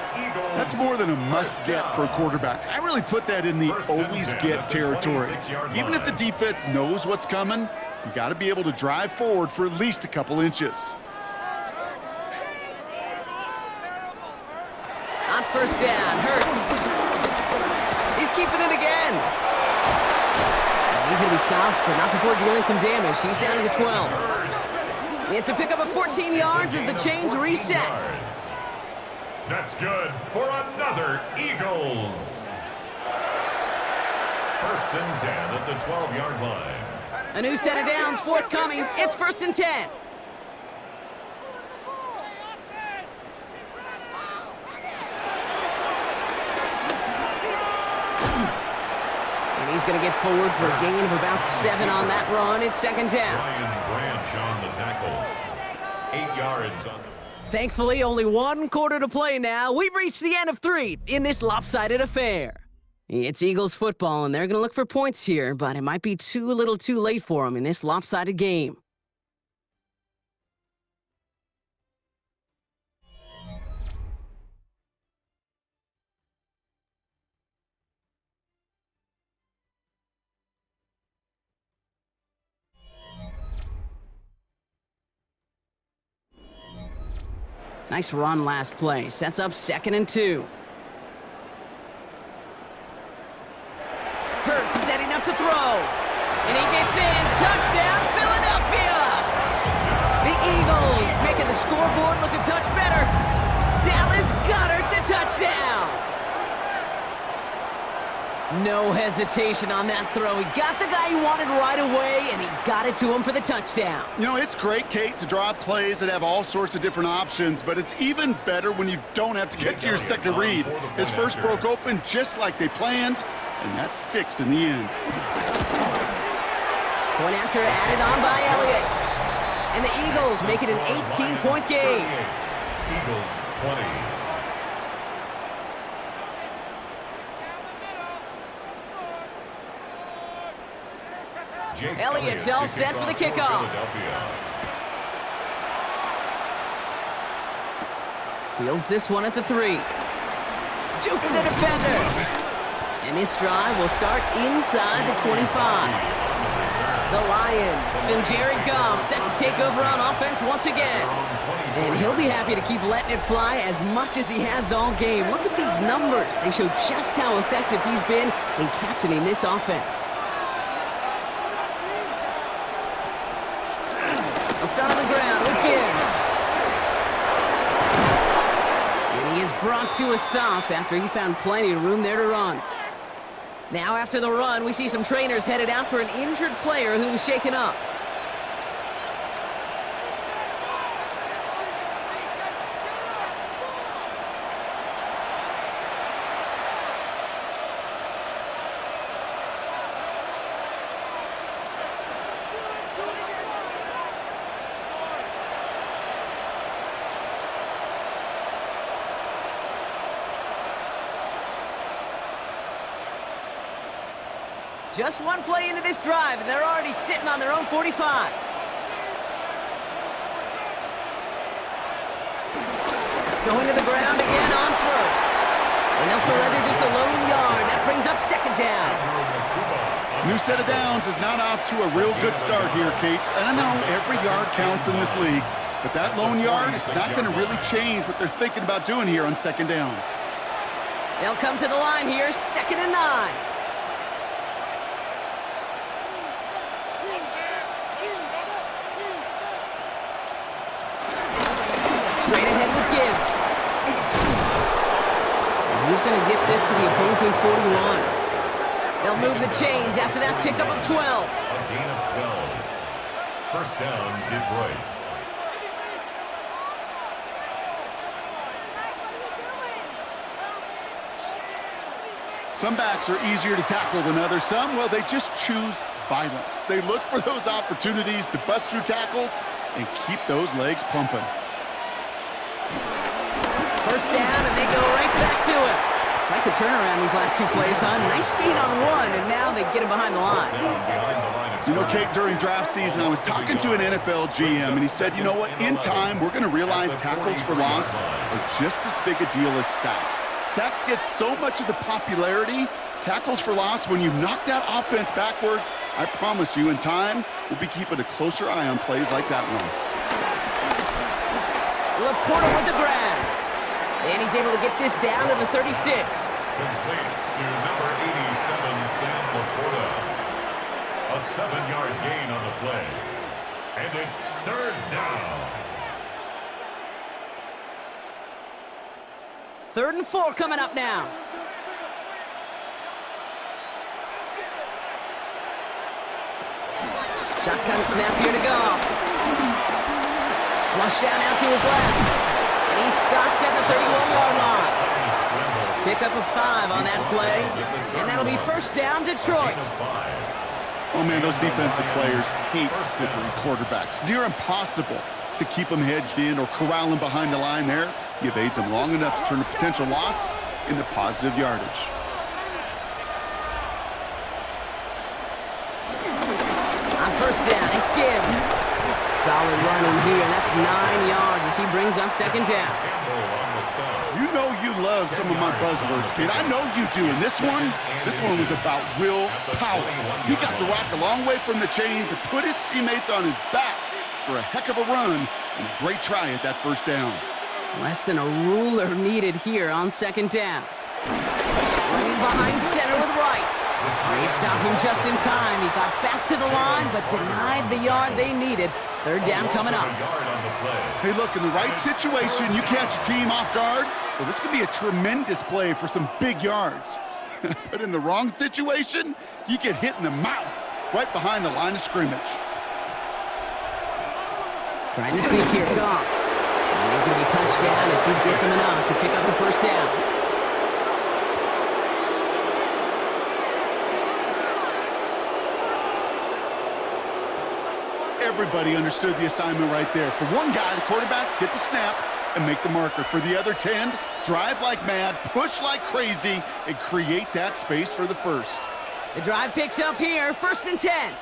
That's more than a must-get for a quarterback. I really put that in the always-get territory. Even if the defense knows what's coming, you got to be able to drive forward for at least a couple inches. On 1st down, Hurts. He's keeping it again. He's going to be stopped, but not before dealing some damage. He's down to the 12. It's a pickup of 14 yards as the chains reset. That's good for another Eagles. 1st and 10 at the 12-yard line. A new set of downs forthcoming. It's 1st and 10. And he's going to get forward for a gain of about 7 on that run. It's 2nd down. Ryan Branch on the tackle. 8 yards on the... Thankfully, only 1 quarter to play now. We've reached the end of 3 in this lopsided affair. It's Eagles football, and they're going to look for points here, but it might be a little too late for them in this lopsided game. Nice run last play. Sets up 2nd and 2. scoreboard look a touch better. Dallas Goedert, the touchdown. No hesitation on that throw. He got the guy he wanted right away, and he got it to him for the touchdown. You know, it's great, Kate, to draw plays that have all sorts of different options, but it's even better when you don't have to get to your second read. His first broke open just like they planned, and that's 6 in the end. Point after added on by Elliott. And the Eagles make it an 18-point game. Eagles 20. Elliott's all set for the kickoff. Fields this one at the 3. Juking the defender. And this drive will start inside the 25. The Lions and Jared Goff set to take over on offense once again. And he'll be happy to keep letting it fly as much as he has all game. Look at these numbers. They show just how effective he's been in captaining this offense. They'll start on the ground with Gibbs. And he is brought to a stop after he found plenty of room there to run. Now after the run, we see some trainers headed out for an injured player who was shaken up. Just one play into this drive, and they're already sitting on their own 45. Going to the ground again on first. And they'll surrender just a lone yard. That brings up second down. New set of downs is not off to a real good start here, Kate. And I know every yard counts in this league, but that lone yard is not going to really change what they're thinking about doing here on second down. They'll come to the line here, 2nd and 9. Straight ahead with Gibbs. And he's going to get this to the opposing 41. They'll move the chains after that pickup of 12. A gain of 12. First down, Detroit. Some backs are easier to tackle than others. Some, well, they just choose violence. They look for those opportunities to bust through tackles and keep those legs pumping. First down, and they go right back to it. Quite the turnaround these last two plays, huh? Nice gain on one, and now they get him behind the line. You know, Kate, during draft season, I was talking to an NFL GM, and he said, you know what, in time, we're going to realize tackles for loss are just as big a deal as sacks. Sacks get so much of the popularity. Tackles for loss, when you knock that offense backwards, I promise you, in time, we'll be keeping a closer eye on plays like that one. Laporta with the grab. And he's able to get this down to the 36. Complete to number 87, Sam Laporta. A 7-yard gain on the play. And it's third down. 3rd and 4 coming up now. Shotgun snap here to Goff. Flush down out to his left. And he's stopped at the 31-yard line. Pickup of 5 on that play. And that'll be first down, Detroit. Oh, man, those defensive players hate slippery quarterbacks. Near impossible to keep them hedged in or corral them behind the line there. He evades them long enough to turn a potential loss into positive yardage. On first down, it's Gibbs. Solid run in here, and that's 9 yards as he brings up second down. You know you love some of my buzzwords, kid. I know you do. And this one was about will power. He got to rock a long way from the chains and put his teammates on his back for a heck of a run and a great try at that first down. Less than a ruler needed here on second down. Running behind center with right. They stopped him just in time. He got back to the line, but denied the yard they needed. Third down coming up. Hey, look, in the right situation, you catch a team off guard. Well, this could be a tremendous play for some big yards. But in the wrong situation, you get hit in the mouth right behind the line of scrimmage. Trying to sneak here, Goff. And he's going to be touchdown as he gets him enough to pick up the first down. Everybody understood the assignment right there. For one guy, the quarterback, get the snap and make the marker. For the other 10, drive like mad, push like crazy, and create that space for the first. The drive picks up here, 1st and 10.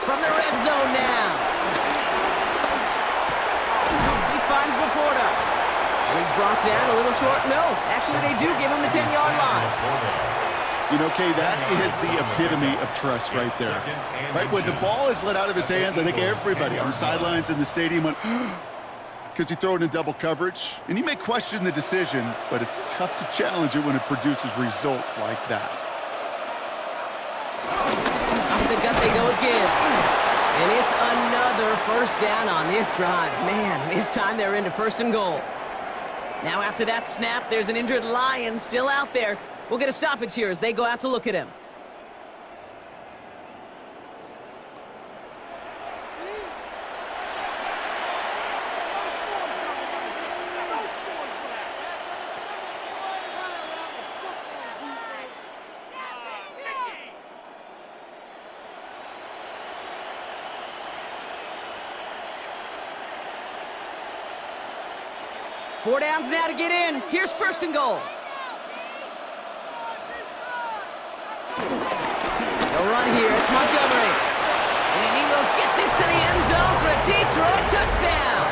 From the red zone now. He finds Laporta. And he's brought down a little short. No, actually they do give him the 10-yard line. You know, Kay, that is the epitome of trust right there. Right, when the ball is let out of his hands, I think everybody on the sidelines in the stadium went, because you throw it in double coverage. And you may question the decision, but it's tough to challenge it when it produces results like that. Off the gut they go with Gibbs. And it's another first down on this drive. Man, this time they're into 1st and goal. Now after that snap, there's an injured Lion still out there. We'll get a stoppage here as they go out to look at him. Four downs now to get in. Here's 1st and goal. No run here. It's Montgomery. And he will get this to the end zone for a Detroit touchdown.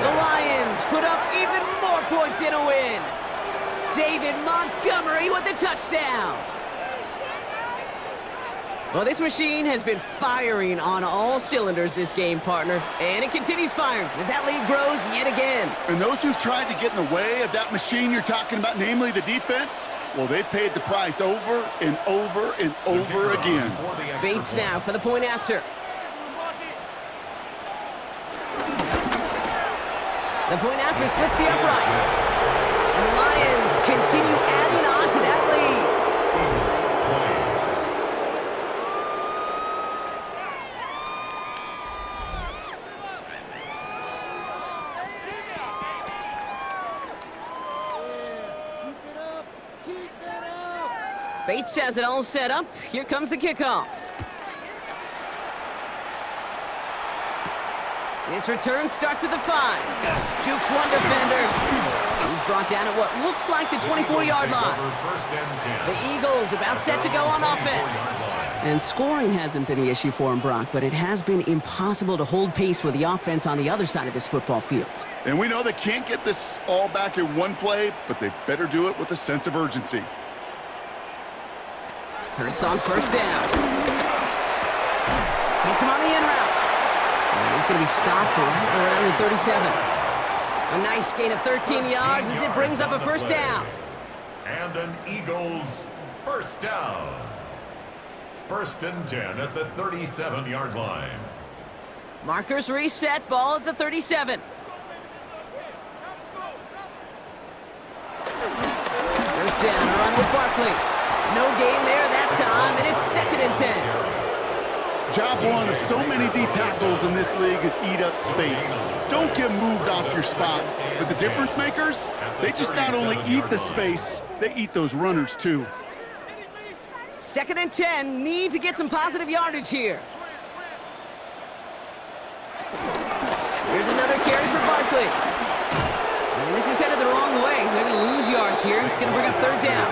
The Lions put up even more points in a win. David Montgomery with the touchdown. Well, this machine has been firing on all cylinders this game, partner. And it continues firing as that lead grows yet again. And those who've tried to get in the way of that machine you're talking about, namely the defense, well, they've paid the price over and over and over again. Bates now for the point after. The point after splits the uprights. And the Lions continue adding on to that lead. Bates has it all set up. Here comes the kickoff. This return starts at the 5. Jukes one defender. He's brought down at what looks like the 24-yard line. The Eagles about set to go on offense. And scoring hasn't been the issue for him, Brock, but it has been impossible to hold pace with the offense on the other side of this football field. And we know they can't get this all back in one play, but they better do it with a sense of urgency. Hurts on 1st down. Hits him on the in route. And he's going to be stopped right around the 37. A nice gain of 13 yards as it brings up a 1st down. And an Eagles 1st down. 1st and 10 at the 37-yard line. Markers reset, ball at the 37. 1st down, a run with Barkley. No gain there that time, and it's 2nd and 10. Job one of so many D tackles in this league is eat up space. Don't get moved off your spot. But the difference makers, they just not only eat the space, they eat those runners too. 2nd and 10, need to get some positive yardage here. Here's another carry for Barkley. And this is headed the wrong way. They're going to lose yards here. It's going to bring up 3rd down.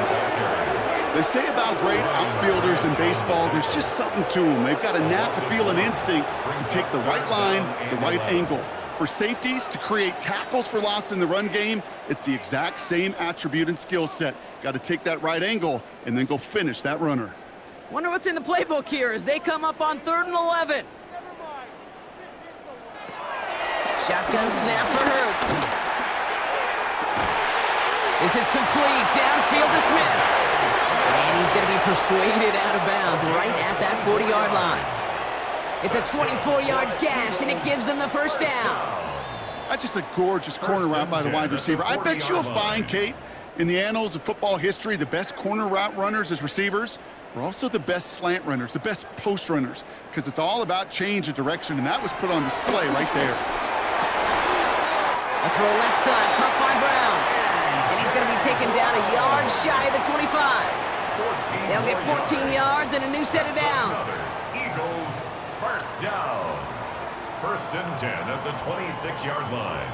They say about great outfielders in baseball, there's just something to them. They've got a knack to feel an instinct to take the right line, the right angle. For safeties, to create tackles for loss in the run game, it's the exact same attribute and skill set. Got to take that right angle and then go finish that runner. Wonder what's in the playbook here as they come up on 3rd and 11. Shotgun snap for Hurts. This is complete. Downfield to Smith. And he's going to be persuaded out of bounds right at that 40-yard line. It's a 24-yard gash, and it gives them the first down. That's just a gorgeous corner route by the wide receiver. I bet you'll find, Kate, in the annals of football history, the best corner route runners as receivers are also the best slant runners, the best post runners, because it's all about change of direction, and that was put on display right there. A throw left side, caught by Brown. And he's going to be taken down a yard shy of the 25. They'll get 14 yards and a new set of downs. Eagles, first down. First and 10 at the 26-yard line.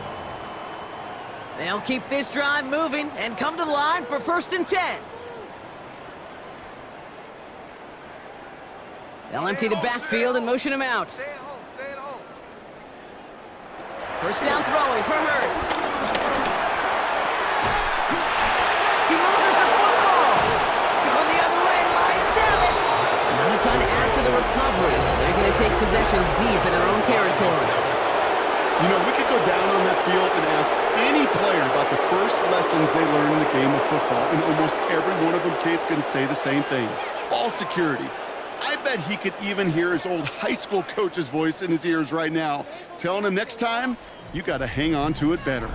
They'll keep this drive moving and come to the line for first and 10. They'll empty the backfield and motion him out. Stay at home. Stay at home. First down throwing for Hurts. He loses the football. Going the other way, Lions have it. Not a ton after the recovery, so they're going to take possession deep in their own territory. You know, we could go down on that field and ask any player about the first lessons they learned in the game of football, and almost every one of them, Kate's going to say the same thing. Ball security. I bet he could even hear his old high school coach's voice in his ears right now, telling him next time, you got to hang on to it better.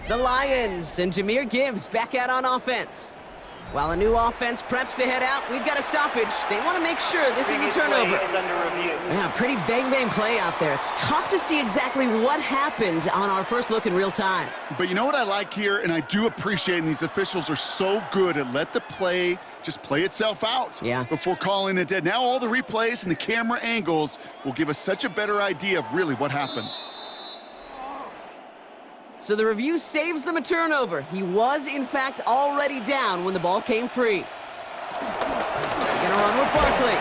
The Lions and Jahmyr Gibbs back out on offense. While a new offense preps to head out, we've got a stoppage. They want to make sure this is a turnover. Yeah, pretty bang-bang play out there. It's tough to see exactly what happened on our first look in real time. But you know what I like here, and I do appreciate, and these officials are so good at let the play just play itself out before calling it dead. Now all the replays and the camera angles will give us such a better idea of really what happened. So the review saves them a turnover. He was, in fact, already down when the ball came free. They're going to run with Barkley.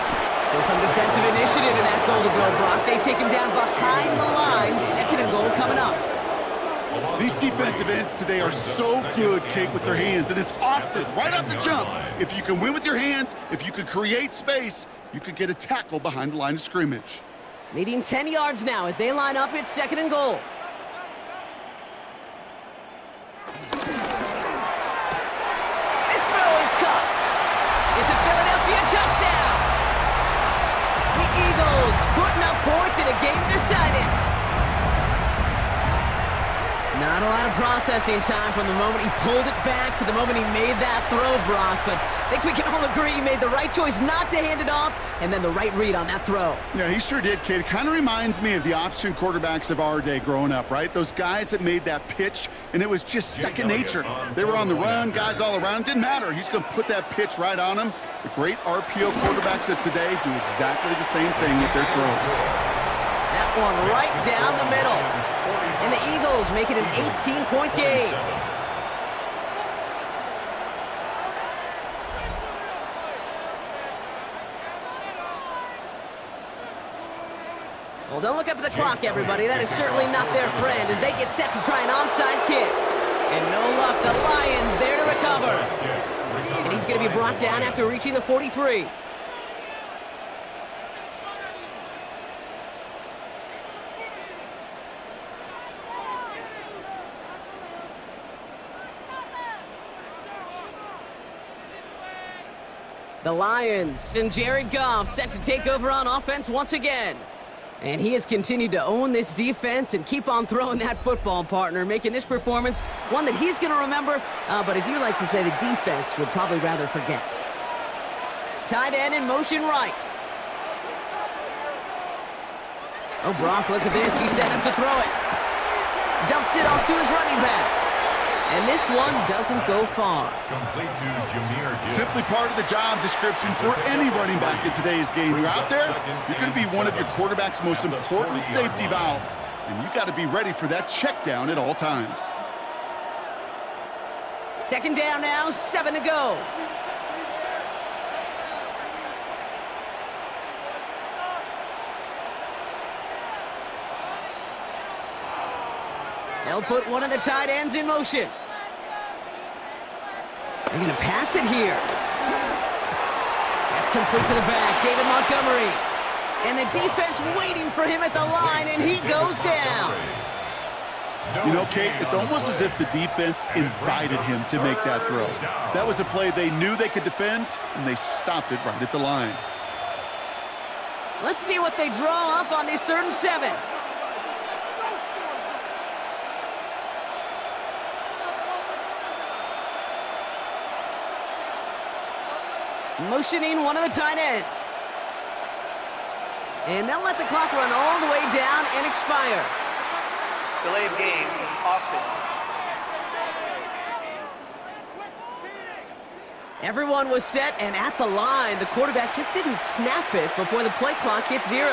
So some defensive initiative in that goal to go, Brock. They take him down behind the line. Second and goal coming up. These defensive ends today are so good, Kate, with their hands, and it's often right off the jump. If you can win with your hands, if you can create space, you could get a tackle behind the line of scrimmage. Needing 10 yards now as they line up at second and goal. This throw is caught. It's a Philadelphia touchdown. The Eagles putting up points in a game decided. Not a lot of processing time from the moment he pulled it back to the moment he made that throw, Brock. But I think we can all agree he made the right choice not to hand it off, and then the right read on that throw. Yeah, he sure did, Kate. It kind of reminds me of the option quarterbacks of our day growing up, right? Those guys that made that pitch, and it was just second nature. They were on the run, guys all around. Didn't matter. He's going to put that pitch right on him. The great RPO quarterbacks of today do exactly the same thing with their throws. That one right down the middle. And the Eagles make it an 18-point game. Well, don't look up at the clock, everybody. That is certainly not their friend as they get set to try an onside kick. And no luck, the Lions there to recover. And he's going to be brought down after reaching the 43. The Lions and Jared Goff set to take over on offense once again. And he has continued to own this defense and keep on throwing that football, partner, making this performance one that he's going to remember, but as you like to say, the defense would probably rather forget. Tight end in motion right. Oh, Brock, look at this. He's set up to throw it. Dumps it off to his running back. And this one doesn't go far. Complete to Jahmyr Gibbs. Simply part of the job description for any running back in today's game. You're out there, you're going to be one of your quarterback's most important safety valves, and you got to be ready for that check down at all times. Second down now, 7 to go. They'll put one of the tight ends in motion. They're going to pass it here. That's complete to the back, David Montgomery. And the defense waiting for him at the line, and he goes down. You know, Kate, it's almost as if the defense invited him to make that throw. That was a play they knew they could defend, and they stopped it right at the line. Let's see what they draw up on this 3rd and 7. Motioning one of the tight ends. And they'll let the clock run all the way down and expire. Delay of game, offense. Everyone was set and at the line. The quarterback just didn't snap it before the play clock hit 0.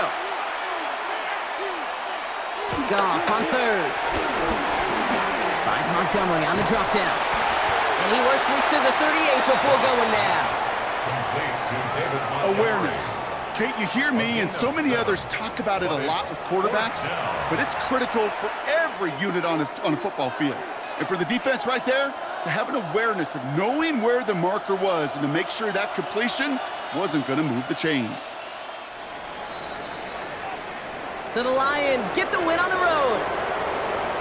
Goff on 3rd. Finds Montgomery on the drop down. And he works this to the 38 before going now. Awareness. Kate, you hear me and so many others talk about it a lot with quarterbacks, but it's critical for every unit on a football field. And for the defense right there, to have an awareness of knowing where the marker was and to make sure that completion wasn't going to move the chains. So the Lions get the win on the road.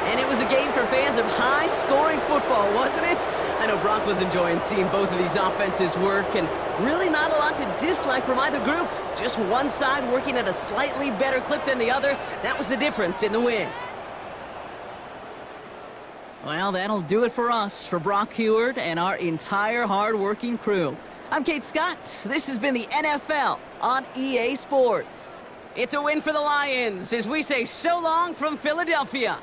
And it was a game for fans of high-scoring football, wasn't it? I know Brock was enjoying seeing both of these offenses work, and really not a lot to dislike from either group. Just one side working at a slightly better clip than the other. That was the difference in the win. Well, that'll do it for us, for Brock Heward and our entire hard-working crew. I'm Kate Scott. This has been the NFL on EA Sports. It's a win for the Lions as we say so long from Philadelphia.